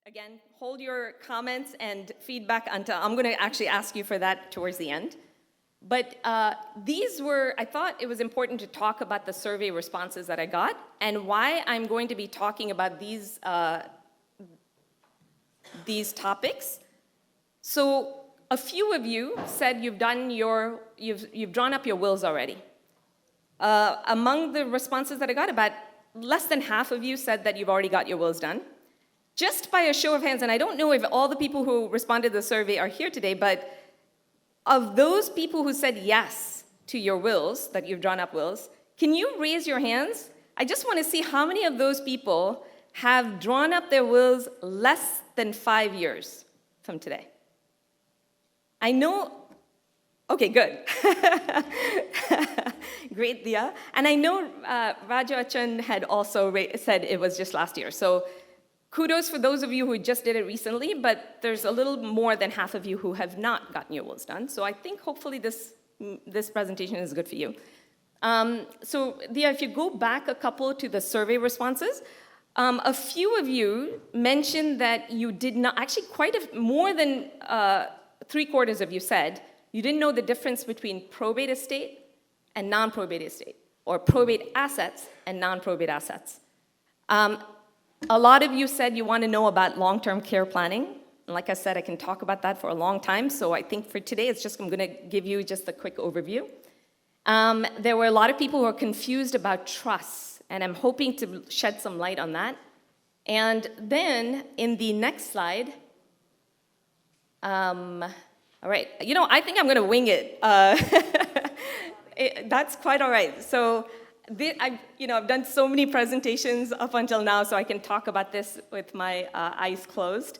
Again, hold your comments and feedback until I'm going to actually ask you for that towards the end. But I thought it was important to talk about the survey responses that I got and why I'm going to be talking about these topics. So a few of you said you've drawn up your wills already. Among the responses that I got, about less than half of you said that you've already got your wills done. Just by a show of hands, and I don't know if all the people who responded to the survey are here today, but of those people who said yes to your wills, that you've drawn up wills, can you raise your hands? I just want to see how many of those people have drawn up their wills less than 5 years from today. I know, okay, good. Great, Dia. And I know Raja Achan had also said it was just last year. So kudos for those of you who just did it recently, but there's a little more than half of you who have not gotten your wills done. So I think hopefully this presentation is good for you. So Dia, if you go back a couple to the survey responses, a few of you mentioned that you did not, actually more than 3/4 of you said you didn't know the difference between probate estate and non-probate estate, or probate assets and non-probate assets. A lot of you said you want to know about long-term care planning. And like I said, I can talk about that for a long time. So I think for today, I'm going to give you just a quick overview. There were a lot of people who are confused about trusts, and I'm hoping to shed some light on that. And then in the next slide, all right, I think I'm going to wing it. That's quite all right. So I've done so many presentations up until now, so I can talk about this with my eyes closed.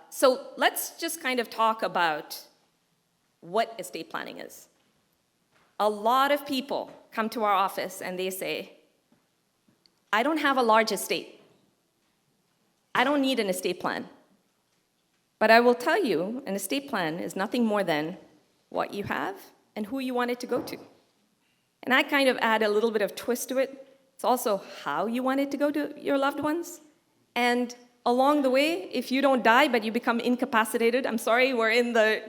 So let's just kind of talk about what estate planning is. A lot of people come to our office and they say, I don't have a large estate. I don't need an estate plan. But I will tell you, an estate plan is nothing more than what you have and who you want it to go to. And I kind of add a little bit of twist to it. It's also how you want it to go to your loved ones. And along the way, if you don't die, but you become incapacitated, I'm sorry, we're in the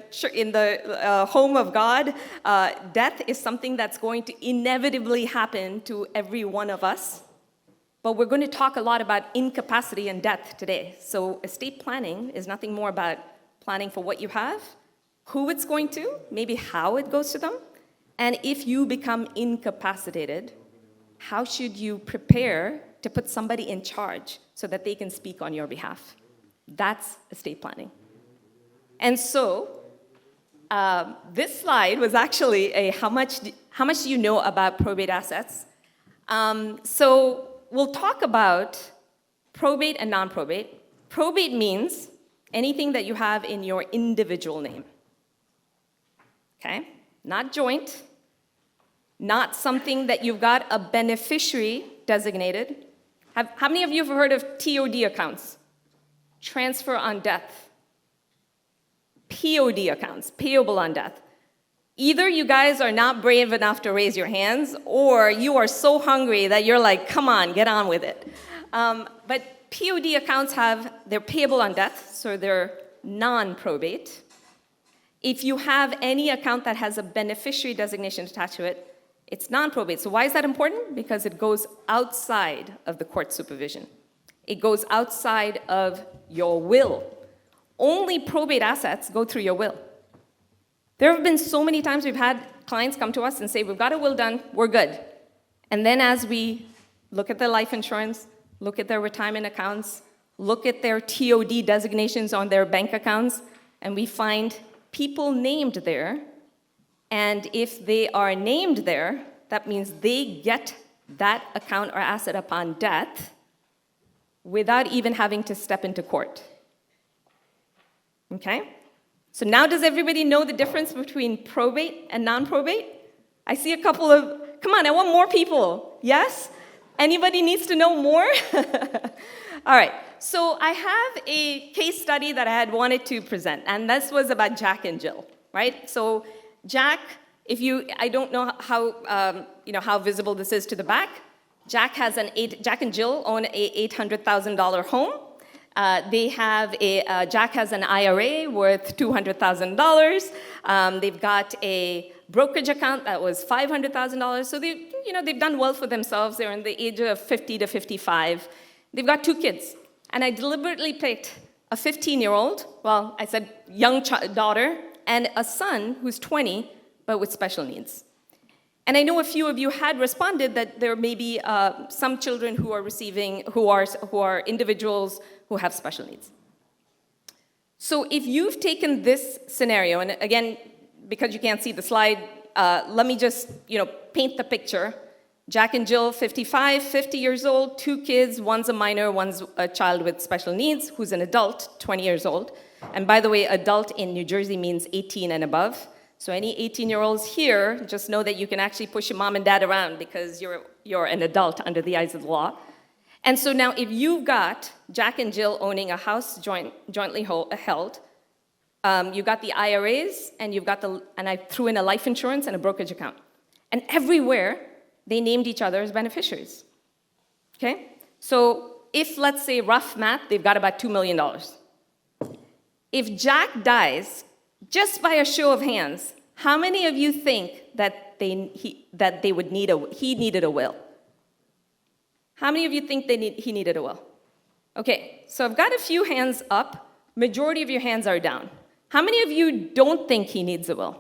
home of God. Death is something that's going to inevitably happen to every one of us. But we're going to talk a lot about incapacity and death today. So estate planning is nothing more about planning for what you have, who it's going to, maybe how it goes to them. And if you become incapacitated, how should you prepare to put somebody in charge so that they can speak on your behalf? That's estate planning. And so this slide was actually a how much do you know about probate assets? So we'll talk about probate and non-probate. Probate means anything that you have in your individual name. Okay? Not joint, not something that you've got a beneficiary designated. How many of you have heard of TOD accounts? Transfer on death. POD accounts, payable on death. Either you guys are not brave enough to raise your hands, or you are so hungry that you're like, come on, get on with it. But POD accounts they're payable on death, so they're non-probate. If you have any account that has a beneficiary designation attached to it, it's non-probate. So why is that important? Because it goes outside of the court supervision. It goes outside of your will. Only probate assets go through your will. There have been so many times we've had clients come to us and say, we've got a will done, we're good. And then as we look at their life insurance, look at their retirement accounts, look at their TOD designations on their bank accounts, and we find people named there. And if they are named there, that means they get that account or asset upon death without even having to step into court. Okay? So now does everybody know the difference between probate and non-probate? I see a couple of, come on, I want more people. Yes? Anybody needs to know more? All right. So I have a case study that I had wanted to present, and this was about Jack and Jill, right? So Jack, I don't know how visible this is to the back. Jack and Jill own a $800,000 home. Jack has an IRA worth $200,000. They've got a brokerage account that was $500,000. So they've done well for themselves. They're in the age of 50 to 55. They've got 2 kids. And I deliberately picked a 15-year-old, well, I said young daughter, and a son who's 20, but with special needs. And I know a few of you had responded that there may be some children who are individuals who have special needs. So if you've taken this scenario, and again, because you can't see the slide, let me just paint the picture. Jack and Jill, 55, 50 years old, 2 kids, one's a minor, one's a child with special needs, who's an adult, 20 years old. And by the way, adult in New Jersey means 18 and above. So any 18-year-olds here, just know that you can actually push your mom and dad around because you're an adult under the eyes of the law. And so now if you've got Jack and Jill owning a house jointly held, you've got the IRAs, and and I threw in a life insurance and a brokerage account. And everywhere, they named each other as beneficiaries, okay? So if, let's say, rough math, they've got about $2 million. If Jack dies, just by a show of hands, how many of you think that he needed a will? How many of you think he needed a will? Okay, so I've got a few hands up. Majority of your hands are down. How many of you don't think he needs a will?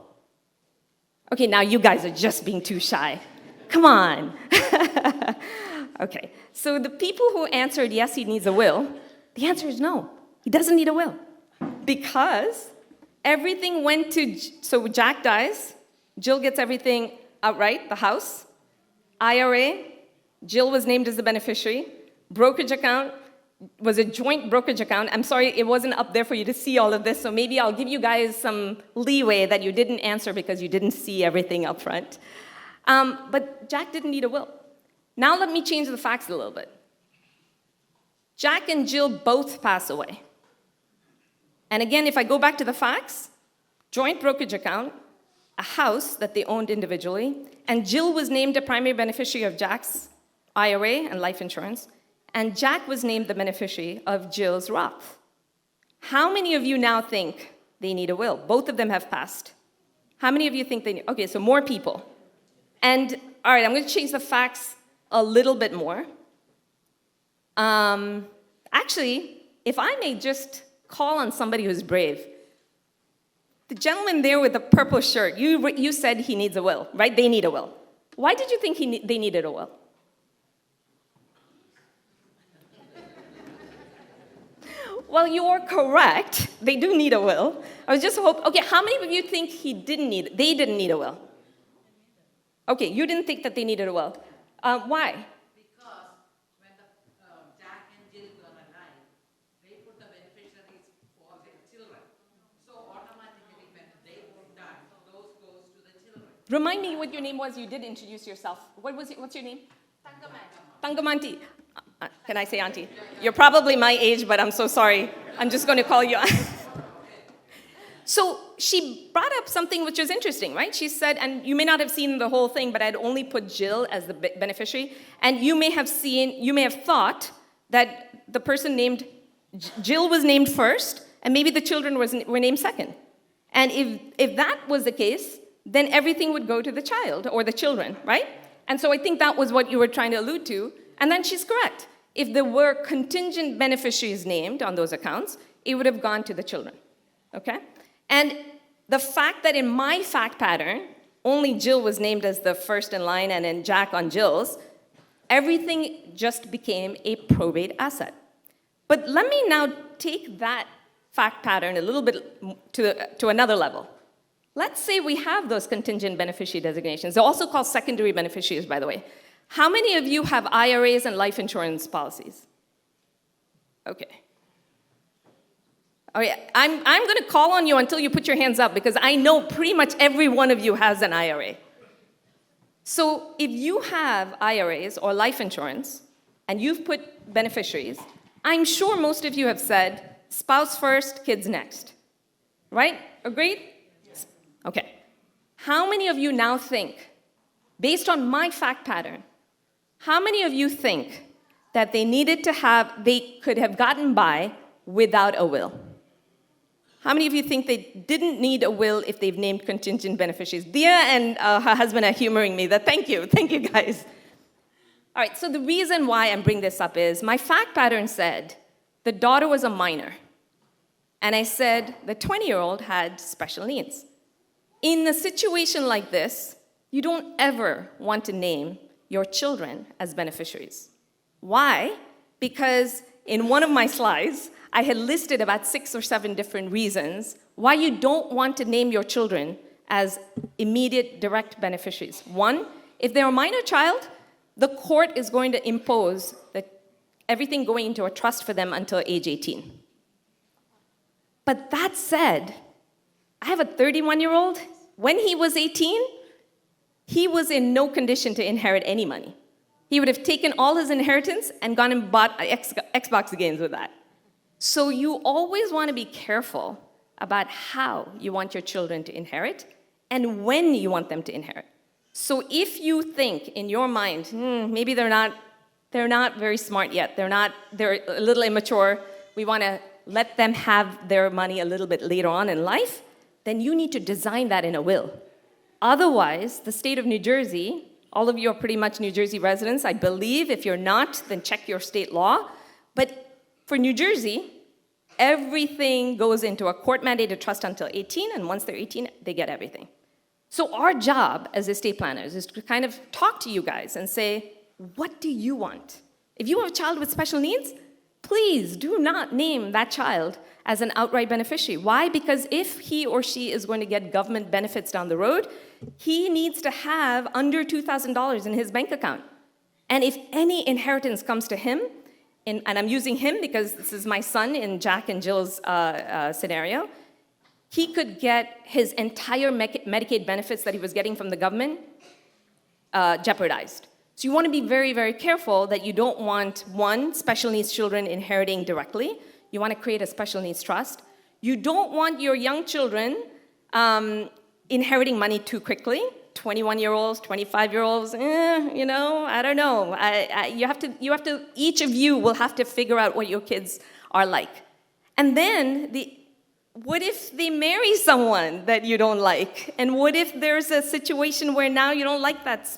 Okay, now you guys are just being too shy. Come on. Okay, so the people who answered yes, he needs a will, the answer is no. He doesn't need a will. Because everything went to, so Jack dies, Jill gets everything outright, the house, IRA, Jill was named as the beneficiary, brokerage account was a joint brokerage account. I'm sorry, it wasn't up there for you to see all of this, so maybe I'll give you guys some leeway that you didn't answer because you didn't see everything up front. But Jack didn't need a will. Now let me change the facts a little bit. Jack and Jill both pass away. And again, if I go back to the facts, joint brokerage account, a house that they owned individually, and Jill was named a primary beneficiary of Jack's IRA and life insurance, and Jack was named the beneficiary of Jill's Roth. How many of you now think they need a will? Both of them have passed. How many of you think they need? Okay, so more people. And all right, I'm going to change the facts a little bit more. Actually, if I may just call on somebody who's brave. The gentleman there with the purple shirt, you said he needs a will, right? They need a will. Why did you think they needed a will? Well, you are correct. They do need a will. I was just hoping, okay, how many of you think they didn't need a will? Okay, you didn't think that they needed a will. Why? Because when Jack and Jill were alive, they put the beneficiaries for their children. So automatically when they both die, those goes to the children. Remind me what your name was. You did introduce yourself. What's your name? Tangamanti. Can I say auntie? You're probably my age, but I'm so sorry. I'm just going to call you. So she brought up something which was interesting, right? She said, and you may not have seen the whole thing, but I'd only put Jill as the beneficiary, and you may have thought that the person named Jill was named first, and maybe the children were named second. And if that was the case, then everything would go to the child or the children, right? And so I think that was what you were trying to allude to, and then she's correct. If there were contingent beneficiaries named on those accounts, it would have gone to the children, okay? And the fact that in my fact pattern, only Jill was named as the first in line and then Jack on Jill's, everything just became a probate asset. But let me now take that fact pattern a little bit to another level. Let's say we have those contingent beneficiary designations. They're also called secondary beneficiaries, by the way. How many of you have IRAs and life insurance policies? Okay. All right, I'm going to call on you until you put your hands up because I know pretty much every one of you has an IRA. So if you have IRAs or life insurance and you've put beneficiaries, I'm sure most of you have said spouse first, kids next. Right? Agreed? Yes. Okay. How many of you now think, based on my fact pattern, how many of you think that they could have gotten by without a will. How many of you think they didn't need a will if they've named contingent beneficiaries? Dia and her husband are humoring me. Thank you guys. All right, so the reason why I'm bringing this up is my fact pattern said the daughter was a minor. And I said the 20-year-old had special needs. In a situation like this, you don't ever want to name your children as beneficiaries. Why? Because in one of my slides, I had listed about 6 or 7 different reasons why you don't want to name your children as immediate direct beneficiaries. One, if they're a minor child, the court is going to impose everything going into a trust for them until age 18. But that said, I have a 31-year-old. When he was 18, he was in no condition to inherit any money. He would have taken all his inheritance and gone and bought Xbox games with that. So you always want to be careful about how you want your children to inherit and when you want them to inherit. So if you think in your mind, maybe they're not very smart yet, they're a little immature, we want to let them have their money a little bit later on in life, then you need to design that in a will. Otherwise, the state of New Jersey, all of you are pretty much New Jersey residents, I believe. If you're not, then check your state law. But for New Jersey, everything goes into a court-mandated trust until 18, and once they're 18, they get everything. So our job as estate planners is to kind of talk to you guys and say, what do you want? If you have a child with special needs, please do not name that child as an outright beneficiary. Why? Because if he or she is going to get government benefits down the road, he needs to have under $2,000 in his bank account. And if any inheritance comes to him, and I'm using him because this is my son in Jack and Jill's scenario, he could get his entire Medicaid benefits that he was getting from the government jeopardized. So you want to be very, very careful that you don't want, one, special needs children inheriting directly. You want to create a special needs trust. You don't want your young children inheriting money too quickly. 21-year-olds, 25-year-olds, I don't know. Each of you will have to figure out what your kids are like. And then, what if they marry someone that you don't like? And what if there's a situation where now you don't like that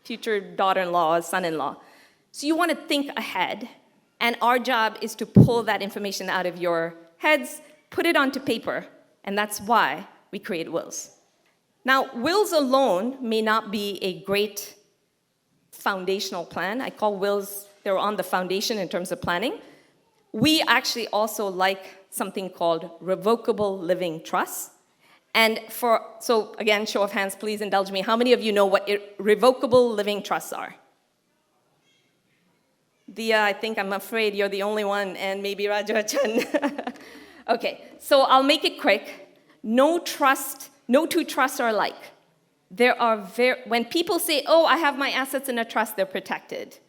future daughter-in-law or son-in-law? So you want to think ahead. And our job is to pull that information out of your heads, put it onto paper, and that's why we create wills. Now, wills alone may not be a great foundational plan. I call wills, they're on the foundation in terms of planning. We actually also like something called revocable living trusts. And so again, show of hands, please indulge me. How many of you know what revocable living trusts are? Dia, I think I'm afraid you're the only one, and maybe Rajachan. Okay, so I'll make it quick. No two trusts are alike. When people say, oh, I have my assets in a trust, they're protected.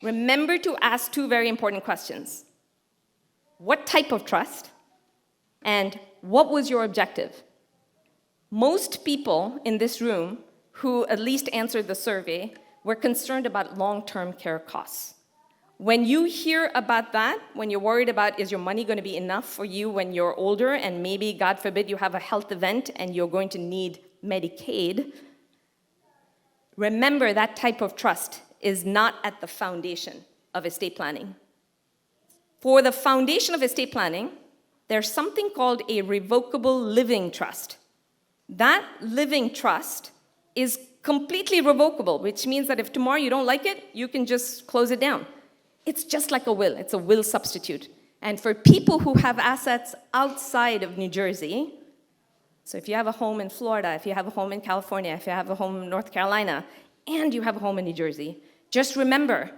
Remember to ask 2 very important questions. What type of trust? And what was your objective? Most people in this room who at least answered the survey were concerned about long-term care costs. When you hear about that, when you're worried about is your money going to be enough for you when you're older and maybe, God forbid, you have a health event and you're going to need Medicaid, remember that type of trust is not at the foundation of estate planning. For the foundation of estate planning, there's something called a revocable living trust. That living trust is completely revocable, which means that if tomorrow you don't like it, you can just close it down. It's just like a will. It's a will substitute. And for people who have assets outside of New Jersey, so if you have a home in Florida, if you have a home in California, if you have a home in North Carolina, and you have a home in New Jersey, just remember,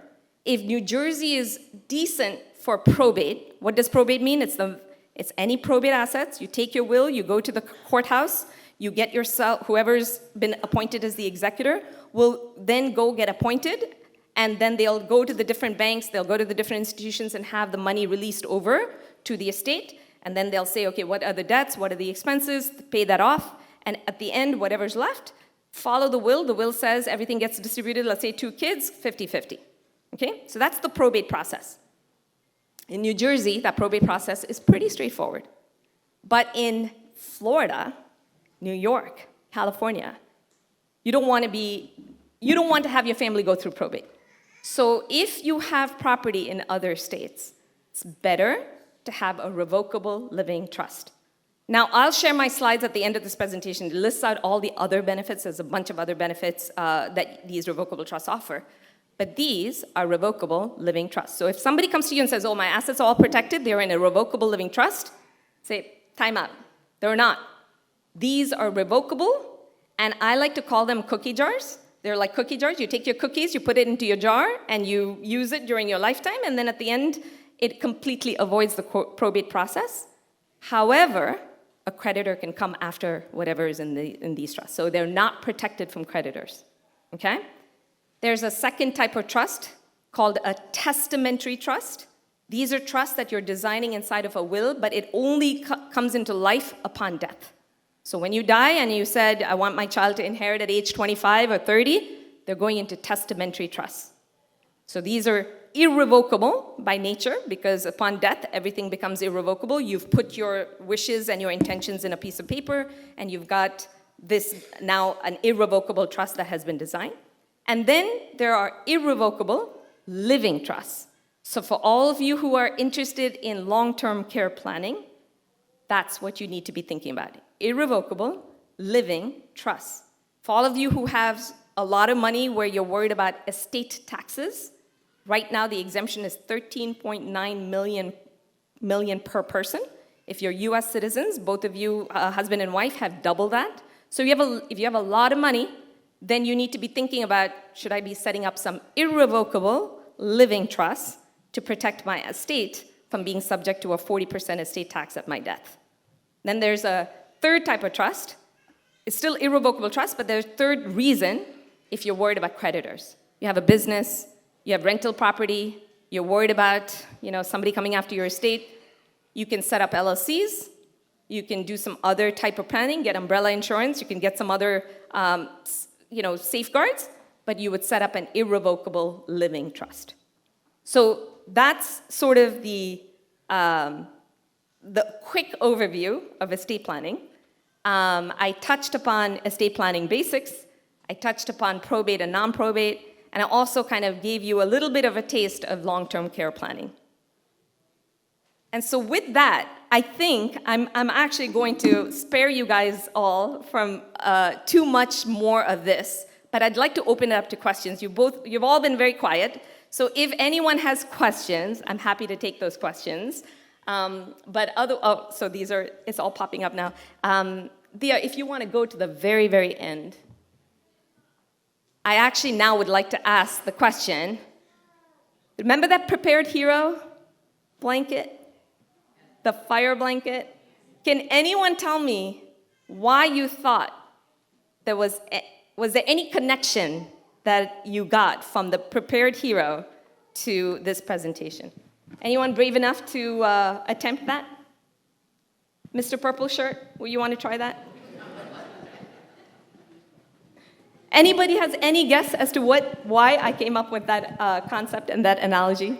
if New Jersey is decent for probate, what does probate mean? It's any probate assets. You take your will, you go to the courthouse, you get yourself, whoever's been appointed as the executor will then go get appointed, and then they'll go to the different banks, they'll go to the different institutions and have the money released over to the estate, and then they'll say, okay, what are the debts, what are the expenses, pay that off, and at the end, whatever's left, follow the will. The will says everything gets distributed, let's say 2 kids, 50-50. Okay, so that's the probate process. In New Jersey, that probate process is pretty straightforward. But in Florida, New York, California, you don't want to have your family go through probate. So if you have property in other states, it's better to have a revocable living trust. Now, I'll share my slides at the end of this presentation. It lists out all the other benefits. There's a bunch of other benefits that these revocable trusts offer. But these are revocable living trusts. So if somebody comes to you and says, oh, my assets are all protected, they're in a revocable living trust, say, time out. They're not. These are revocable, and I like to call them cookie jars. They're like cookie jars. You take your cookies, you put it into your jar, and you use it during your lifetime, and then at the end, it completely avoids the probate process. However, a creditor can come after whatever is in these trusts. So they're not protected from creditors, okay? There's a second type of trust called a testamentary trust. These are trusts that you're designing inside of a will, but it only comes into life upon death. So when you die and you said, I want my child to inherit at age 25 or 30, they're going into testamentary trusts. So these are irrevocable by nature, because upon death, everything becomes irrevocable. You've put your wishes and your intentions in a piece of paper, and you've got this now an irrevocable trust that has been designed. And then there are irrevocable living trusts. So for all of you who are interested in long-term care planning, that's what you need to be thinking about. Irrevocable living trusts. For all of you who have a lot of money where you're worried about estate taxes, right now the exemption is $13.9 million per person. If you're US citizens, both of you, husband and wife, have double that. So if you have a lot of money, then you need to be thinking about, should I be setting up some irrevocable living trusts to protect my estate from being subject to a 40% estate tax at my death? Then there's a third type of trust. It's still irrevocable trust, but there's a third reason if you're worried about creditors. You have a business, you have rental property, you're worried about somebody coming after your estate. You can set up LLCs. You can do some other type of planning, get umbrella insurance. You can get some other safeguards, but you would set up an irrevocable living trust. So that's sort of the quick overview of estate planning. I touched upon estate planning basics. I touched upon probate and non-probate, and I also kind of gave you a little bit of a taste of long-term care planning. And so with that, I think I'm actually going to spare you guys all from too much more of this, but I'd like to open it up to questions. You've all been very quiet, so if anyone has questions, I'm happy to take those questions. It's all popping up now. Thea, if you want to go to the very, very end, I actually now would like to ask the question, remember that prepared hero blanket? The fire blanket? Can anyone tell me why you thought was there any connection that you got from the prepared hero to this presentation? Anyone brave enough to attempt that? Mr. Purple Shirt, will you want to try that? Anybody has any guess as to why I came up with that concept and that analogy?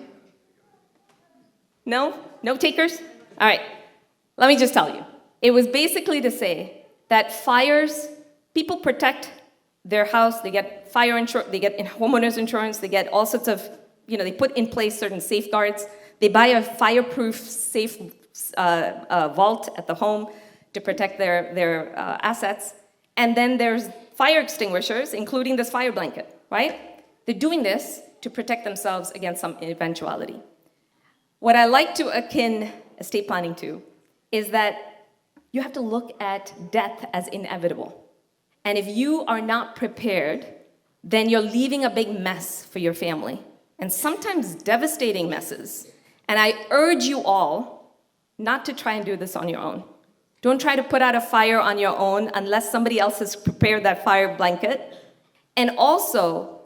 No? No takers? All right, let me just tell you. It was basically to say that fires, people protect their house, they get fire insurance, they get homeowners insurance, they get all sorts of, they put in place certain safeguards. They buy a fireproof, safe vault at the home to protect their assets. And then there's fire extinguishers, including this fire blanket, right? They're doing this to protect themselves against some eventuality. What I like to akin estate planning to is that you have to look at death as inevitable. And if you are not prepared, then you're leaving a big mess for your family, and sometimes devastating messes. And I urge you all not to try and do this on your own. Don't try to put out a fire on your own unless somebody else has prepared that fire blanket. And also,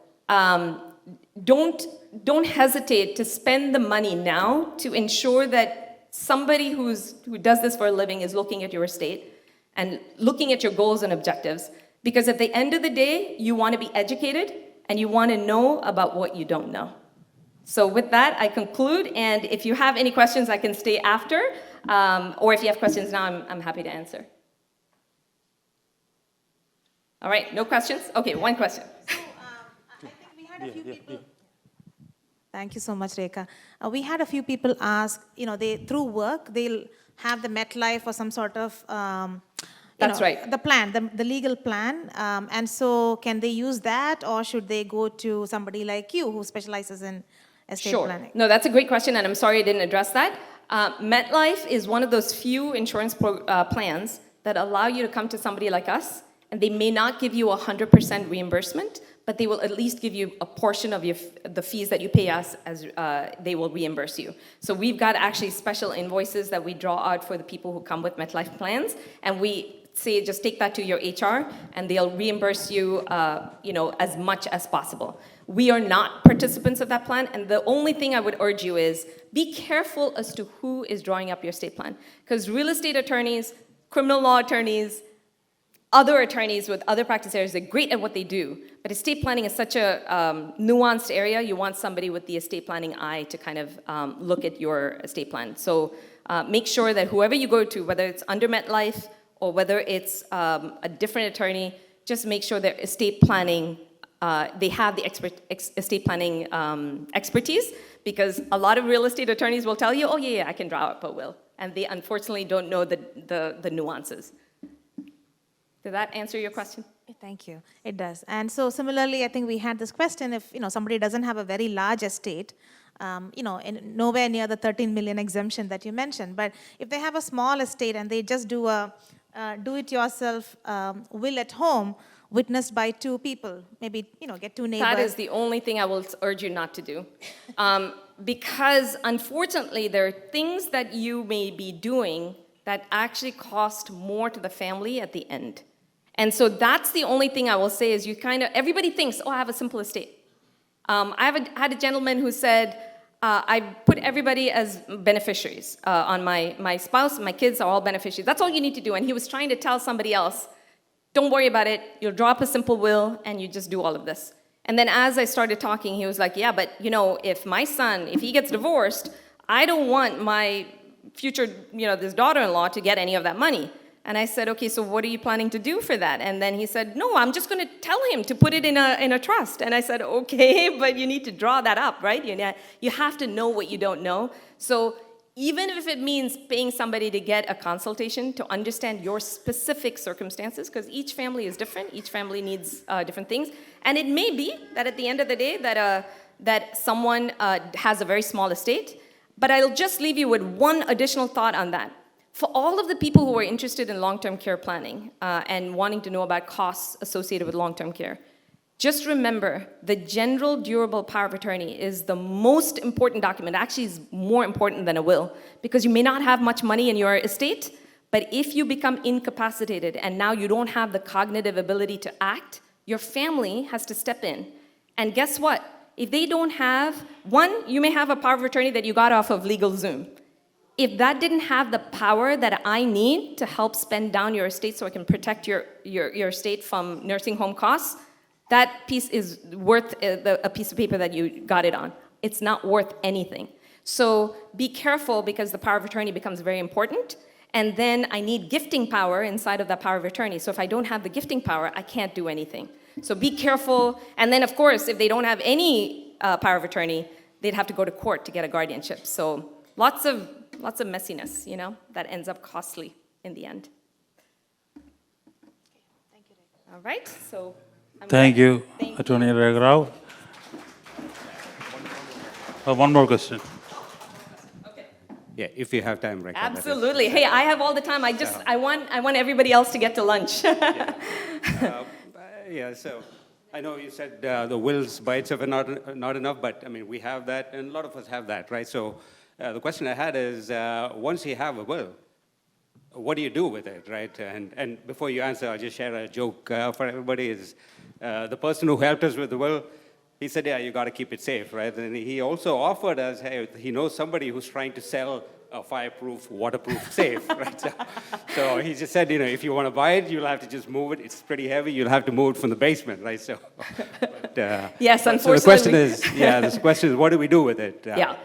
don't hesitate to spend the money now to ensure that somebody who does this for a living is looking at your estate and looking at your goals and objectives. Because at the end of the day, you want to be educated and you want to know about what you don't know. So with that, I conclude, and if you have any questions, I can stay after, or if you have questions now, I'm happy to answer. All right, no questions? Okay, one question. So, I think we had a few people. Thank you so much, Rekha. We had a few people ask, they through work, they'll have the MetLife or some sort of, That's right. the plan, the legal plan. And so can they use that, or should they go to somebody like you who specializes in estate Sure. planning? No, that's a great question, and I'm sorry I didn't address that. MetLife is one of those few insurance plans that allow you to come to somebody like us, and they may not give you 100% reimbursement, but they will at least give you a portion of the fees that you pay us as they will reimburse you. So we've got actually special invoices that we draw out for the people who come with MetLife plans, and we say just take that to your HR, and they'll reimburse you, as much as possible. We are not participants of that plan, and the only thing I would urge you is be careful as to who is drawing up your estate plan, because real estate attorneys, criminal law attorneys, other attorneys with other practice areas, they're great at what they do, but estate planning is such a nuanced area. You want somebody with the estate planning eye to kind of look at your estate plan. So make sure that whoever you go to, whether it's under MetLife or whether it's a different attorney, just make sure that estate planning, they have the estate planning expertise, because a lot of real estate attorneys will tell you, oh yeah, I can draw up a will, and they unfortunately don't know the nuances. Did that answer your question? Thank you. It does. And so similarly, I think we had this question, if somebody doesn't have a very large estate, nowhere near the 13 million exemption that you mentioned, but if they have a small estate and they just do a do-it-yourself will at home, witnessed by two people, maybe get two neighbors. That is the only thing I will urge you not to do. Because unfortunately, there are things that you may be doing that actually cost more to the family at the end. And so that's the only thing I will say is everybody thinks, oh, I have a simple estate. I had a gentleman who said, I put everybody as beneficiaries on my spouse, my kids are all beneficiaries. That's all you need to do. And he was trying to tell somebody else, don't worry about it, you'll draw up a simple will and you just do all of this. And then as I started talking, he was like, yeah, but if my son, if he gets divorced, I don't want my future, this daughter-in-law to get any of that money. And I said, okay, so what are you planning to do for that? And then he said, no, I'm just going to tell him to put it in a trust. And I said, okay, but you need to draw that up, right? You have to know what you don't know. So even if it means paying somebody to get a consultation to understand your specific circumstances, because each family is different, each family needs different things. And it may be that at the end of the day that someone has a very small estate, but I'll just leave you with one additional thought on that. For all of the people who are interested in long-term care planning and wanting to know about costs associated with long-term care, just remember the general durable power of attorney is the most important document. Actually, is more important than a will, because you may not have much money in your estate, but if you become incapacitated and now you don't have the cognitive ability to act, your family has to step in. And guess what? If they don't have, one, you may have a power of attorney that you got off of LegalZoom. If that didn't have the power that I need to help spend down your estate so I can protect your estate from nursing home costs, that piece is worth a piece of paper that you got it on. It's not worth anything. So be careful, because the power of attorney becomes very important. And then I need gifting power inside of that power of attorney. So if I don't have the gifting power, I can't do anything. So be careful. And then, of course, if they don't have any power of attorney, they'd have to go to court to get a guardianship. So lots of messiness, that ends up costly in the end. Thank you, Rekha. All right, so. Thank you, Thank Attorney Rekha Rao. One more question. Okay. Yeah, if you have time, Rekha. that is- Absolutely. Hey, I have all the time. I want everybody else to get to lunch. Yeah, so I know you said the wills by itself are not enough, but I mean, we have that, and a lot of us have that, right? So the question I had is, once you have a will, what do you do with it, right? And before you answer, I'll just share a joke for everybody. Is the person who helped us with the will, he said, yeah, you got to keep it safe, right? And he also offered us, hey, he knows somebody who's trying to sell a fireproof, waterproof safe, right? So he just said, if you want to buy it, you'll have to just move it. It's pretty heavy. You'll have to move it from the basement, right? So, Yes, so unfortunately. the question is, the question is, what do we do with it? Yeah.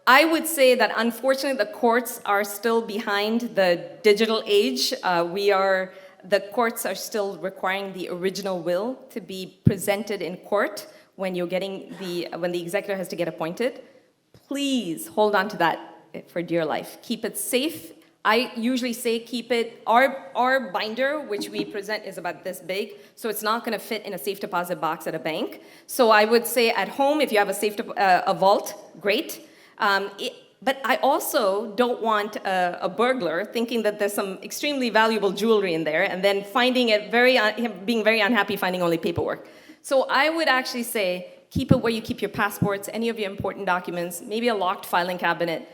I would say that unfortunately the courts are still behind the digital age. The courts are still requiring the original will to be presented in court when when the executor has to get appointed. Please hold on to that for dear life. Keep it safe. I usually say keep it, our binder, which we present, is about this big, so it's not going to fit in a safe deposit box at a bank. So I would say at home, if you have a vault, great. But I also don't want a burglar thinking that there's some extremely valuable jewelry in there and then finding it being very unhappy finding only paperwork. So I would actually say keep it where you keep your passports, any of your important documents, maybe a locked filing cabinet,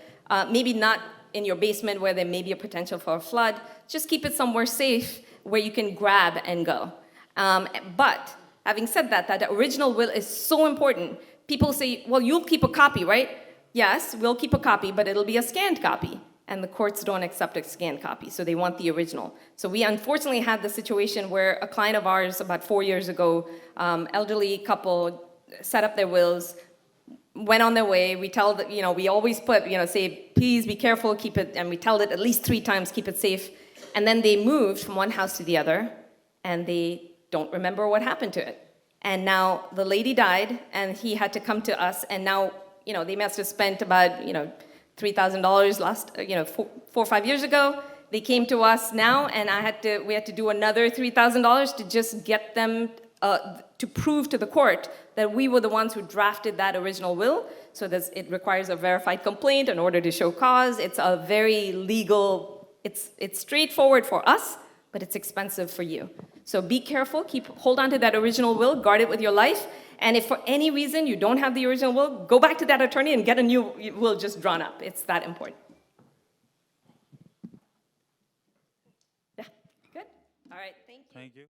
maybe not in your basement where there may be a potential for a flood. Just keep it somewhere safe where you can grab and go. But having said that, that original will is so important. People say, well, you'll keep a copy, right? Yes, we'll keep a copy, but it'll be a scanned copy. And the courts don't accept a scanned copy, so they want the original. So we unfortunately had the situation where a client of ours about 4 years ago, elderly couple, set up their wills, went on their way. We tell that, we always say, please be careful, keep it, and we tell it at least 3 times, keep it safe. And then they moved from one house to the other, and they don't remember what happened to it. And now the lady died, and he had to come to us, and now, they must have spent about, $3,000 last, 4 or 5 years ago. They came to us now, and we had to do another $3,000 to just get them to prove to the court that we were the ones who drafted that original will. So it requires a verified complaint in order to show cause. It's a very legal, it's straightforward for us, but it's expensive for you. So be careful, hold on to that original will, guard it with your life. And if for any reason you don't have the original will, go back to that attorney and get a new will just drawn up. It's that important. Yeah, good. All right, thank you. Thank you.